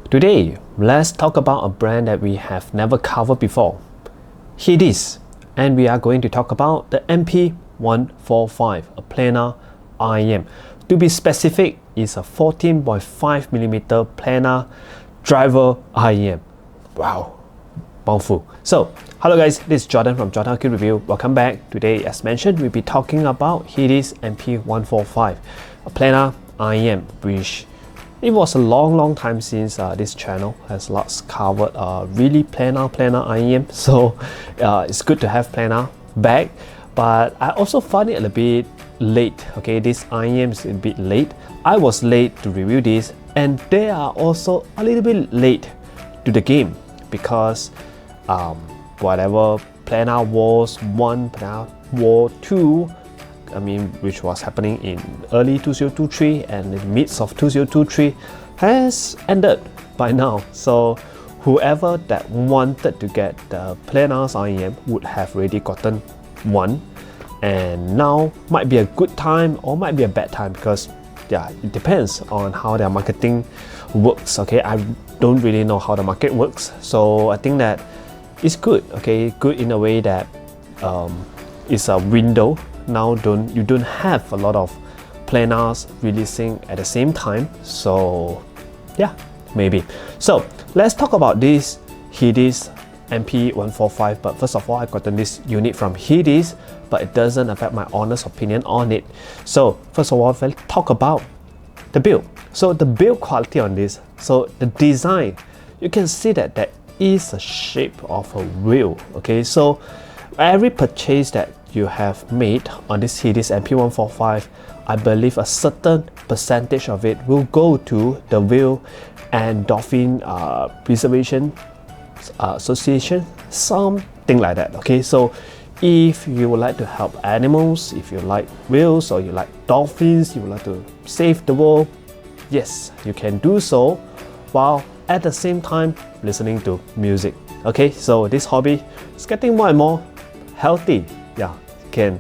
Today, let's talk about a brand that we have never covered before, Hidisz, and we are going to talk about the MP145, a planar IEM. To be specific, it's a 14.5mm planar driver IEM. Wow, mouthful. So, hello guys, this is Jordan from Jordan Kit Review. Welcome back. Today, as mentioned, we'll be talking about Hidisz MP145, a planar IEM, which it was a long time since this channel has last covered really planar IEM, so it's good to have planar back. But I also find it a little bit late. Okay, this IEM is a bit late. I was late to review this, and they are also a little bit late to the game because whatever Planar Wars 1, Planar War 2, which was happening in early 2023 and in the midst of 2023 has ended by now. So whoever that wanted to get the Planar IEM would have already gotten one, and now might be a good time or might be a bad time because yeah, it depends on how their marketing works. Okay, I don't really know how the market works, so I think that it's good. Okay, good in a way that it's a window. Now you don't have a lot of planars releasing at the same time, so yeah, maybe. So let's talk about this Hidisz MP145. But first of all, I gotten this unit from Hidisz, but it doesn't affect my honest opinion on it. So first of all, let's talk about the build. So the build quality on this, so the design, you can see that there is a shape of a wheel. Okay, so every purchase that you have made on this Hidisz MP145, I believe a certain percentage of it will go to the Whale and Dolphin Preservation Association, something like that. Okay, so if you would like to help animals, if you like whales or you like dolphins, you would like to save the world, yes, you can do so while at the same time listening to music. Okay, so this hobby is getting more and more healthy. Yeah, you can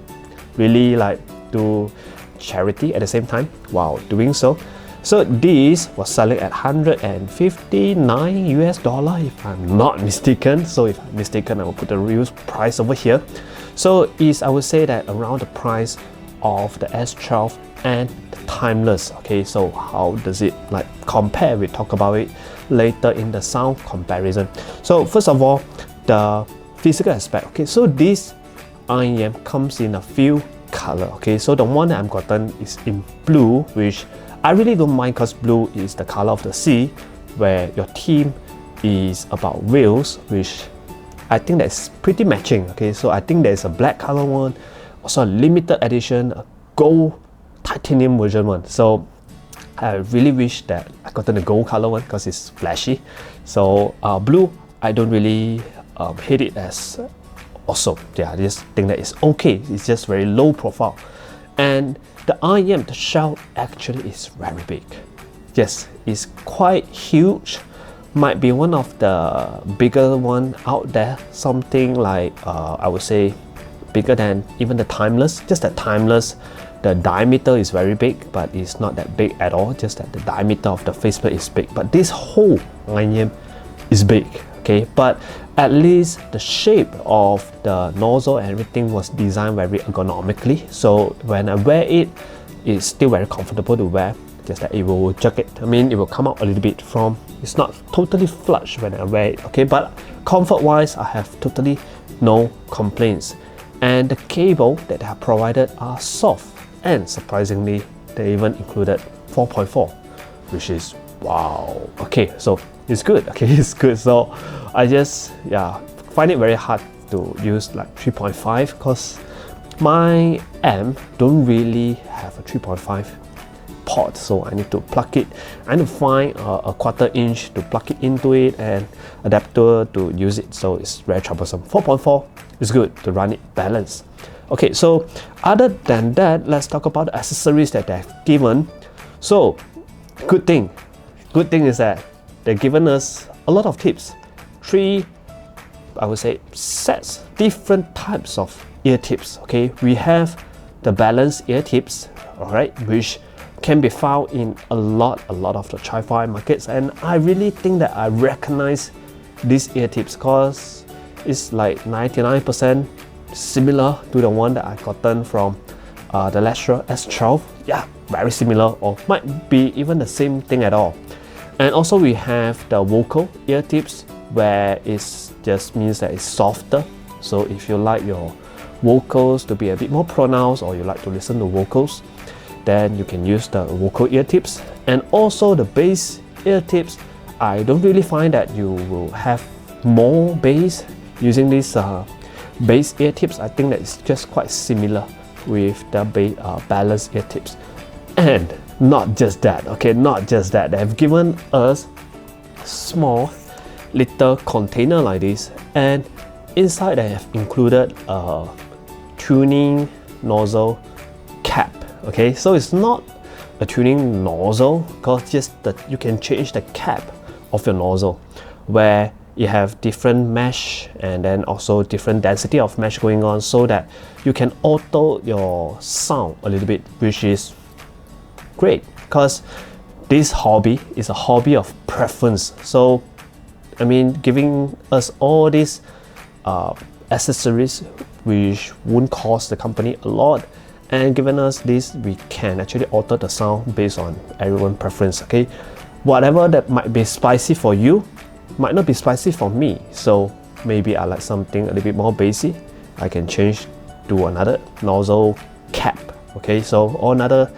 really like do charity at the same time while doing so. So this was selling at $159 US if I'm not mistaken. So if I'm mistaken, I will put the real price over here. So I would say that around the price of the S12 and the Timeless. Okay, so how does it like compare? We talk about it later in the sound comparison. So first of all, the physical aspect. Okay, so this IEM comes in a few color. Okay, so the one that I'm gotten is in blue, which I really don't mind because blue is the color of the sea, where your theme is about whales, which I think that's pretty matching. Okay, so I think there's a black color one, also a limited edition, a gold titanium version one. So I really wish that I gotten the gold color one because it's flashy. So blue, I don't really hate it as also. Yeah, I just think that it's okay. It's just very low profile. And the IEM, the shell actually is very big. Yes, it's quite huge. Might be one of the bigger one out there. Something like I would say bigger than even the Timeless. Just that Timeless, the diameter is very big, but it's not that big at all. Just that the diameter of the faceplate is big. But this whole IEM is big. Okay, but at least the shape of the nozzle and everything was designed very ergonomically. So when I wear it, it's still very comfortable to wear. Just that it will jerk it. It will come out a little bit from. It's not totally flush when I wear it. Okay, but comfort-wise, I have totally no complaints. And the cable that they have provided are soft, and surprisingly, they even included 4.4, which is wow. Okay, so it's good. Okay, it's good. So I just find it very hard to use like 3.5 because my amp don't really have a 3.5 port, so I need to plug it. I need to find a 1/4 inch to plug it into it and adapter to use it, so it's very troublesome. 4.4 is good to run it balanced. Okay, so other than that, let's talk about the accessories that they've given. So good thing is that they've given us a lot of tips. 3, I would say, sets, different types of ear tips. Okay, we have the balanced ear tips, all right, which can be found in a lot of the tri-fi markets, and I really think that I recognize these ear tips because it's like 99% similar to the one that I gotten from the Lecturer S12. Yeah, very similar, or might be even the same thing at all. And also we have the vocal ear tips, where it just means that it's softer. So if you like your vocals to be a bit more pronounced, or you like to listen to vocals, then you can use the vocal ear tips. And also the bass ear tips, I don't really find that you will have more bass using these bass ear tips. I think that it's just quite similar with the balanced ear tips. And not just that, okay, not just that, they have given us small little container like this, and inside they have included a tuning nozzle cap. Okay, so it's not a tuning nozzle, because just that you can change the cap of your nozzle, where you have different mesh and then also different density of mesh going on, so that you can alter your sound a little bit, which is great because this hobby is a hobby of preference. So I mean, giving us all these accessories which won't cost the company a lot, and given us this, we can actually alter the sound based on everyone's preference. Okay, whatever that might be spicy for you might not be spicy for me. So maybe I like something a little bit more bassy, I can change to another nozzle cap. Okay, so all another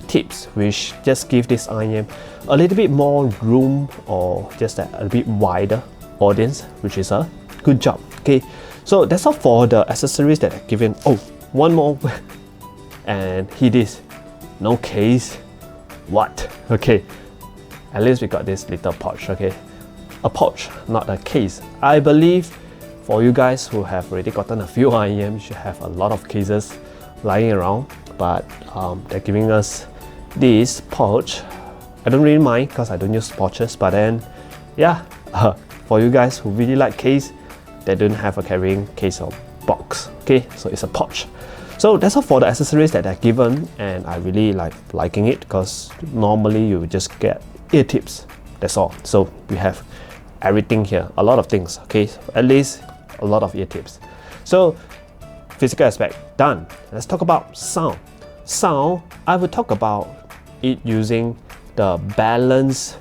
tips which just give this IEM a little bit more room, or just a bit wider audience, which is a good job. Okay, so that's all for the accessories that I've given. Oh, one more and Hidisz, no case. What? Okay, at least we got this little pouch. Okay, a pouch, not a case. I believe for you guys who have already gotten a few IEM, you should have a lot of cases lying around, but they're giving us this pouch. I don't really mind because I don't use pouches, but then yeah, for you guys who really like case, they don't have a carrying case or box. Okay, so it's a pouch. So that's all for the accessories that they're given, and I really liking it, because normally you just get ear tips, that's all. So we have everything here, a lot of things. Okay, so at least a lot of ear tips. So physical aspect done. Let's talk about sound. Sound, I will talk about it using the balance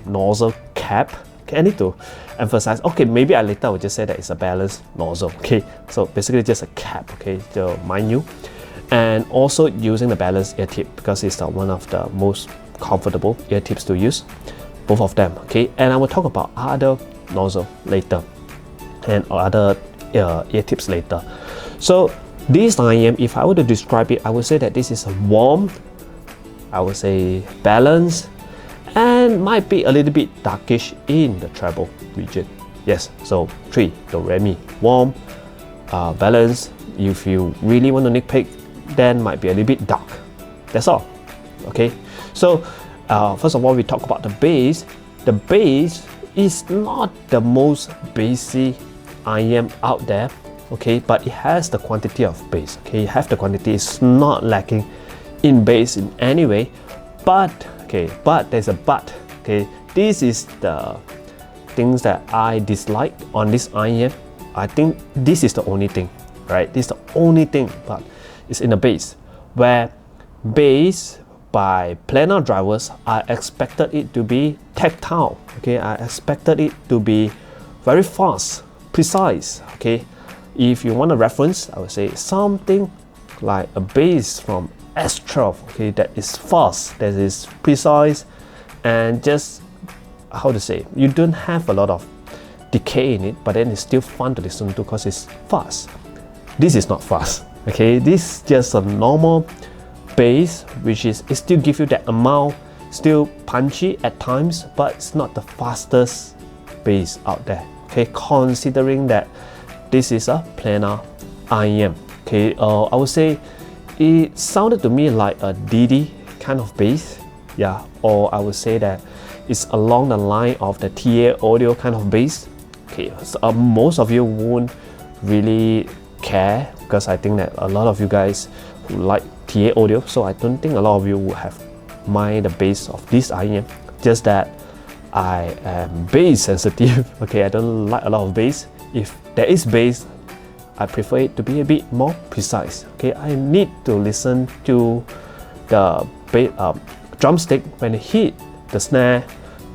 nozzle cap. Okay, I need to emphasize. Okay, maybe I later will just say that it's a balanced nozzle. Okay, so basically just a cap. Okay, to mind you, and also using the balanced ear tip, because it's one of the most comfortable ear tips to use, both of them. Okay, and I will talk about other nozzle later, and other ear tips later. So this IEM, if I were to describe it, I would say that this is a warm, I would say balanced, and might be a little bit darkish in the treble region. Yes, so 3 do re mi, warm, balanced. If you really want to nitpick, then might be a little bit dark. That's all. Okay, so first of all, we talk about the bass. The bass is not the most bassy IEM out there. Okay, but it has the quantity of bass. Okay, it has the quantity. It's not lacking in bass in any way, but okay, but there's a but. Okay, this is the things that I dislike on this IEM. I think this is the only thing, right? This is the only thing, but it's in the bass, where bass by planar drivers, I expected it to be tactile. Okay, I expected it to be very fast, precise. Okay, if you want a reference, I would say something like a bass from S12. Okay, that is fast, that is precise, and just how to say, you don't have a lot of decay in it, but then it's still fun to listen to because it's fast. This is not fast. Okay, this is just a normal bass, which is, it still gives you that amount, still punchy at times, but it's not the fastest bass out there. Okay, considering that this is a planar IEM. Okay, I would say it sounded to me like a DD kind of bass. Yeah, or I would say that it's along the line of the TA audio kind of bass. Okay, so, most of you won't really care, because I think that a lot of you guys who like TA audio, so I don't think a lot of you would have mind the bass of this IEM. Just that I am bass sensitive. Okay, I don't like a lot of bass. If there is bass, I prefer it to be a bit more precise. Okay, I need to listen to the drumstick when you hit the snare,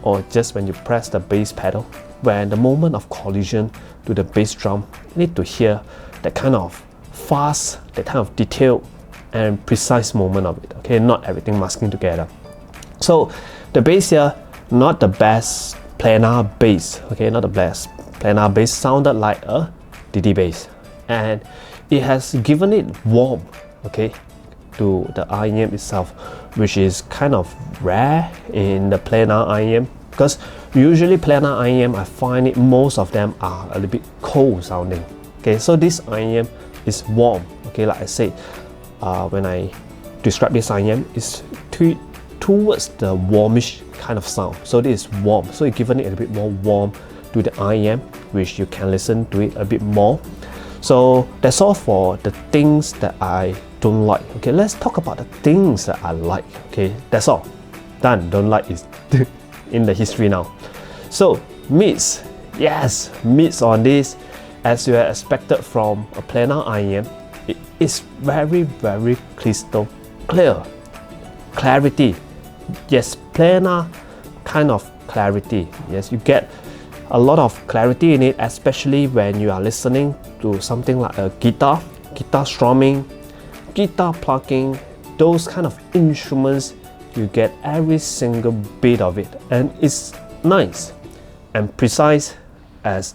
or just when you press the bass pedal. When the moment of collision to the bass drum, you need to hear that kind of fast, that kind of detailed and precise moment of it. Okay, not everything masking together. So the bass here, not the best planar bass. Okay, not the best planar bass. Sounded like a DD bass, and it has given it warmth, okay, to the IEM itself, which is kind of rare in the planar IEM, because usually planar IEM, I find it most of them are a little bit cold sounding. Okay, so this IEM is warm. Okay, like I said, when I describe this IEM, it's towards the warmish kind of sound. So this is warm, so it's given it a little bit more warm to the IEM, which you can listen to it a bit more. So that's all for the things that I don't like. Okay, let's talk about the things that I like. Okay, that's all. Done. Don't like is in the history now. So mids, yes, mids on this, as you are expected from a planar IEM, it is very crystal clear. Clarity, yes, planar kind of clarity. Yes, you get a lot of clarity in it, especially when you are listening to something like a guitar strumming, guitar plucking, those kind of instruments. You get every single bit of it, and it's nice and precise as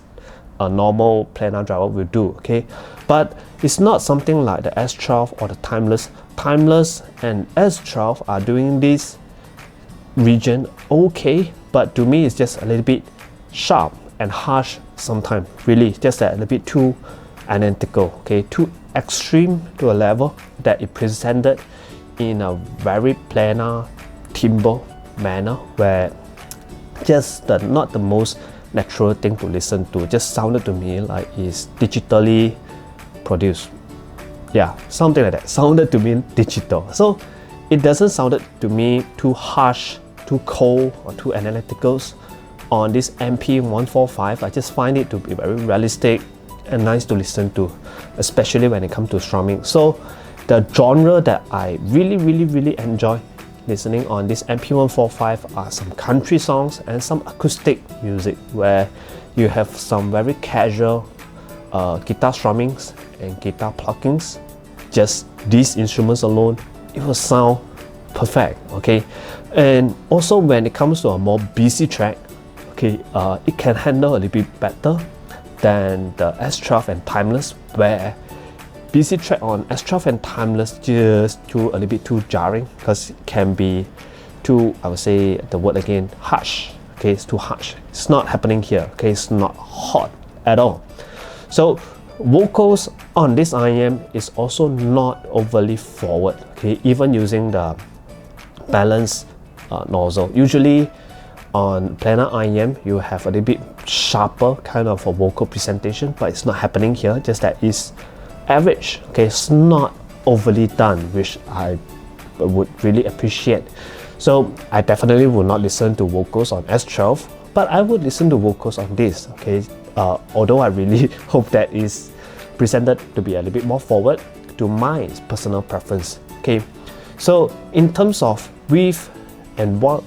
a normal planar driver will do. Okay, but it's not something like the S12 or the Timeless. Timeless and S12 are doing this region okay, but to me it's just a little bit sharp and harsh sometimes. Really, just a little bit too identical. Okay, too extreme to a level that it presented in a very planar timbre manner, where just not the most natural thing to listen to. Just sounded to me like it's digitally produced. Yeah, something like that. Sounded to me digital. So it doesn't sound to me too harsh, too cold, or too analytical on this MP145. I just find it to be very realistic and nice to listen to, especially when it comes to strumming. So the genre that I really enjoy listening on this MP145 are some country songs and some acoustic music, where you have some very casual guitar strummings and guitar pluckings. Just these instruments alone, it will sound perfect. Okay, and also when it comes to a more busy track, okay, it can handle a little bit better than the S12 and Timeless, where busy track on S12 and Timeless just a little bit too jarring, because it can be too, I would say the word again, harsh. Okay, it's too harsh. It's not happening here. Okay, it's not hot at all. So vocals on this IEM is also not overly forward. Okay, even using the balanced nozzle. Usually on planar IEM, you have a little bit sharper kind of a vocal presentation, but it's not happening here. Just that it's average. Okay, it's not overly done, which I would really appreciate. So I definitely will not listen to vocals on S12, but I would listen to vocals on this. Okay, although I really hope that is presented to be a little bit more forward to my personal preference. Okay, so in terms of width and what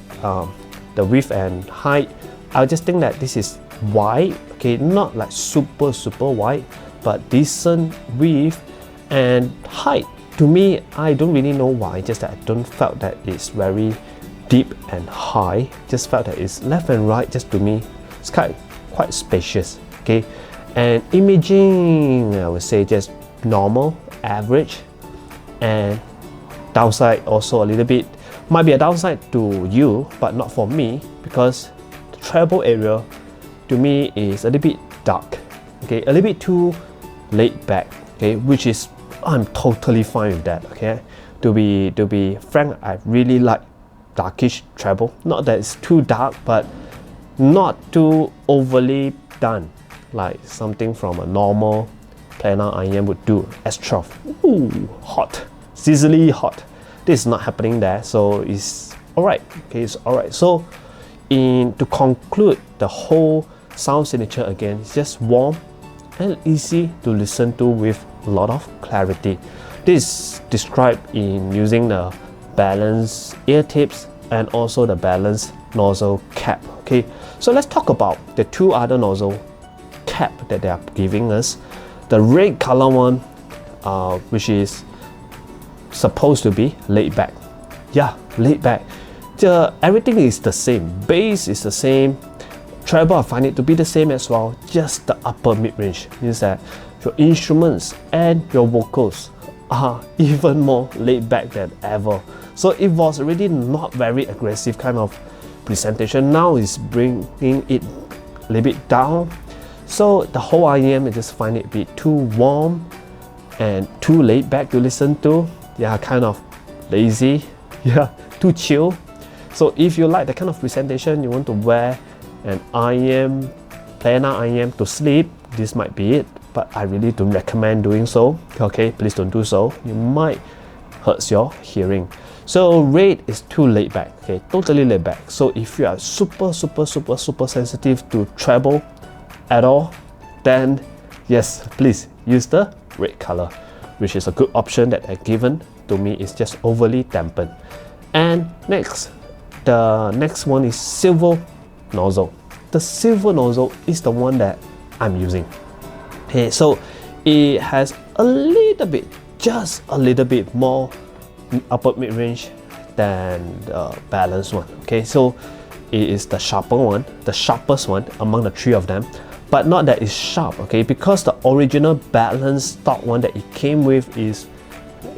the width and height, I just think that this is wide. Okay, not like super wide, but decent width and height. To me, I don't really know why, just that I don't felt that it's very deep and high. Just felt that it's left and right. Just to me, it's quite spacious. Okay, and imaging, I would say just normal, average, and downside also a little bit, might be a downside to you, but not for me, because the treble area to me is a little bit dark. Okay, a little bit too laid back. Okay, which is, I'm totally fine with that. Okay, to be frank, I really like darkish treble. Not that it's too dark, but not too overly done, like something from a normal planar IEM would do. S12, ooh, hot. sizzly hot. This is not happening there, so it's alright. Okay, it's alright. So to conclude the whole sound signature again, it's just warm and easy to listen to with a lot of clarity. This is described in using the balanced ear tips and also the balanced nozzle cap. Okay, so let's talk about the two other nozzle cap that they are giving us. The red color one, which is supposed to be laid back. Yeah, laid back. Everything is the same. Bass is the same. Treble, I find it to be the same as well. Just the upper mid-range means that your instruments and your vocals are even more laid back than ever. So it was already not very aggressive kind of presentation. Now it's bringing it a little bit down. So the whole IEM, I just find it a bit too warm and too laid back to listen to. Yeah, kind of lazy. Yeah, too chill. So if you like that kind of presentation, you want to wear an IEM, planar IEM to sleep, this might be it. But I really don't recommend doing so. Okay, please don't do so. You might hurt your hearing. So red is too laid back. Okay, totally laid back. So if you are super sensitive to treble at all, then yes, please use the red color, which is a good option that they're given. To me, it's just overly dampened. And next, the next one is silver nozzle. The silver nozzle is the one that I'm using. Okay, so it has a little bit, just a little bit more upper mid-range than the balanced one. Okay, so it is the sharper one, the sharpest one among the three of them, but not that it's sharp. Okay, because the original balanced stock one that it came with is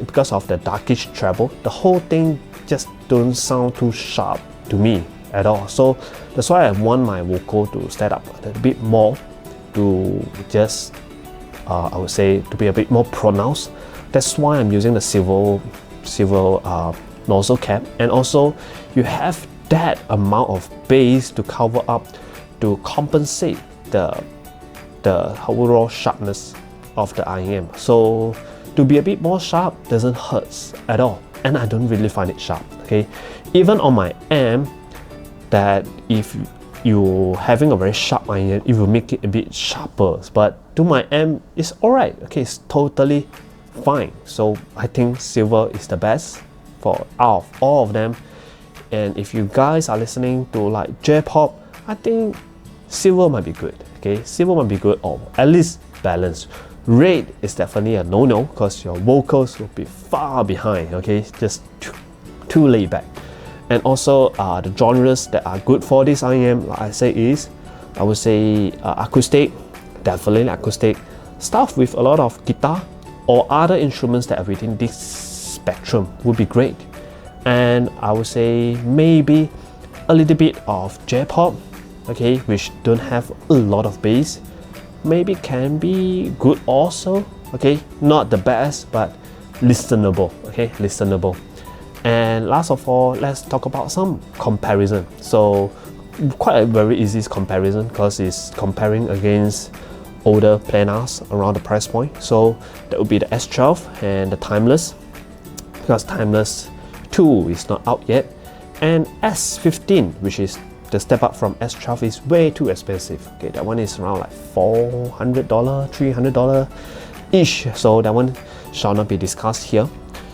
because of the darkish treble, the whole thing just don't sound too sharp to me at all. So that's why I want my vocal to stand up a little bit more, to just I would say to be a bit more pronounced. That's why I'm using the silver nozzle cap. And also you have that amount of bass to cover up, to compensate the overall sharpness of the IEM. So to be a bit more sharp doesn't hurt at all, and I don't really find it sharp. Okay, even on my amp, that if you having a very sharp IEM, it will make it a bit sharper, but to my amp it's alright. Okay, it's totally fine. So I think silver is the best for out of all of them. And if you guys are listening to like J-pop, I think silver might be good. Okay, silver might be good, or at least balanced. Red is definitely a no-no because your vocals will be far behind. Okay, just too laid back. And also the genres that are good for this IEM, like I say, is I would say acoustic, definitely acoustic, stuff with a lot of guitar or other instruments that are within this spectrum would be great. And I would say maybe a little bit of J-pop, okay, which don't have a lot of bass, maybe can be good also. Okay, not the best, but listenable. Okay, listenable. And last of all, let's talk about some comparison. So quite a very easy comparison because it's comparing against older planars around the price point. So that would be the S12 and the Timeless, because Timeless 2 is not out yet, and S15, which is the step up from S12, is way too expensive. Okay, that one is around like $400, $300 ish. So that one shall not be discussed here.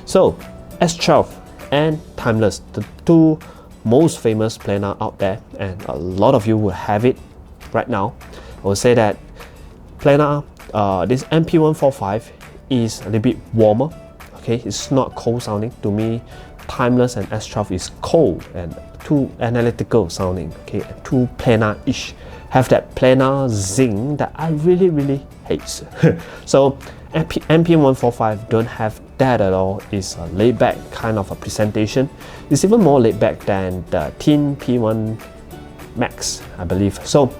So S12 and Timeless, the two most famous planar out there, and a lot of you will have it right now. I would say that planar, this MP145 is a little bit warmer. Okay, it's not cold sounding. To me, Timeless and S12 is cold and too analytical sounding. Okay, too planar-ish. Have that planar zing that I really hate. So MP145 don't have that at all. It's a laid back kind of a presentation. It's even more laid back than the Teen P1 Max, I believe. So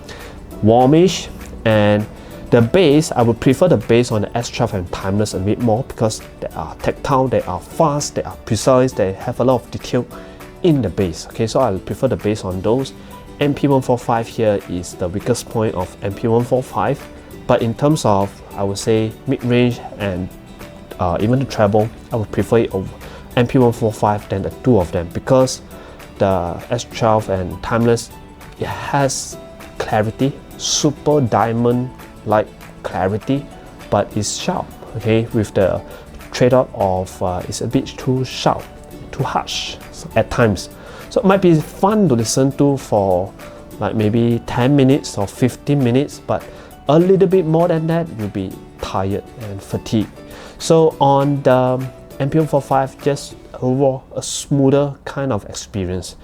warmish, and the bass, I would prefer the bass on the S12 and Timeless a bit more because they are tactile, they are fast, they are precise, they have a lot of detail in the bass. Okay, so I prefer the bass on those. MP145 here is the weakest point of MP145, but in terms of, I would say, mid-range and even the treble, I would prefer it over MP145 than the two of them, because the S12 and Timeless, it has clarity, super diamond like clarity, but it's sharp, okay, with the trade-off of it's a bit too sharp, too harsh at times. So it might be fun to listen to for like maybe 10 minutes or 15 minutes, but a little bit more than that, you'll be tired and fatigued. So on the MP145, just overall a smoother kind of experience.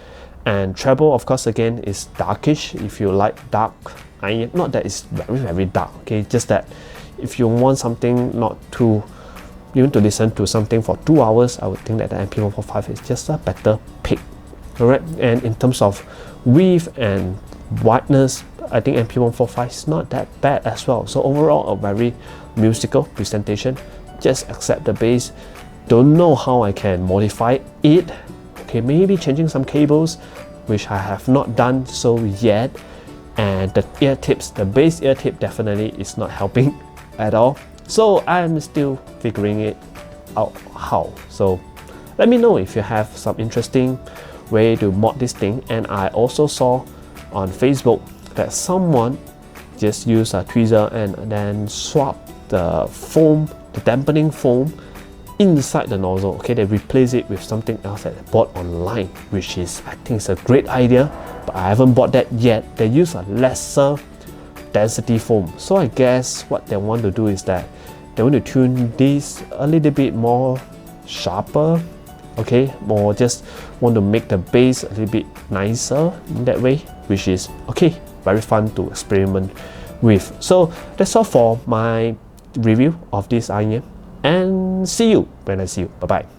And treble, of course, again, is darkish if you like dark IEM. Not that it's very dark, okay, just that if you want something not too, you want to listen to something for 2 hours, I would think that the MP145 is just a better pick. Alright, and in terms of width and wideness, I think MP145 is not that bad as well. So overall, a very musical presentation. Just accept the bass. Don't know how I can modify it. Okay, maybe changing some cables, which I have not done so yet. And the ear tips, the bass ear tip definitely is not helping at all. So I'm still figuring it out how. So let me know if you have some interesting way to mod this thing. And I also saw on Facebook that someone just used a tweezer and then swap the foam, the dampening foam inside the nozzle. Okay, they replace it with something else that I bought online, which is, I think it's a great idea, but I haven't bought that yet. They use a lesser density foam. So I guess what they want to do is that they want to tune this a little bit more sharper, okay, more just want to make the bass a little bit nicer in that way, which is okay, very fun to experiment with. So that's all for my review of this IEM, and see you when I see you. Bye bye.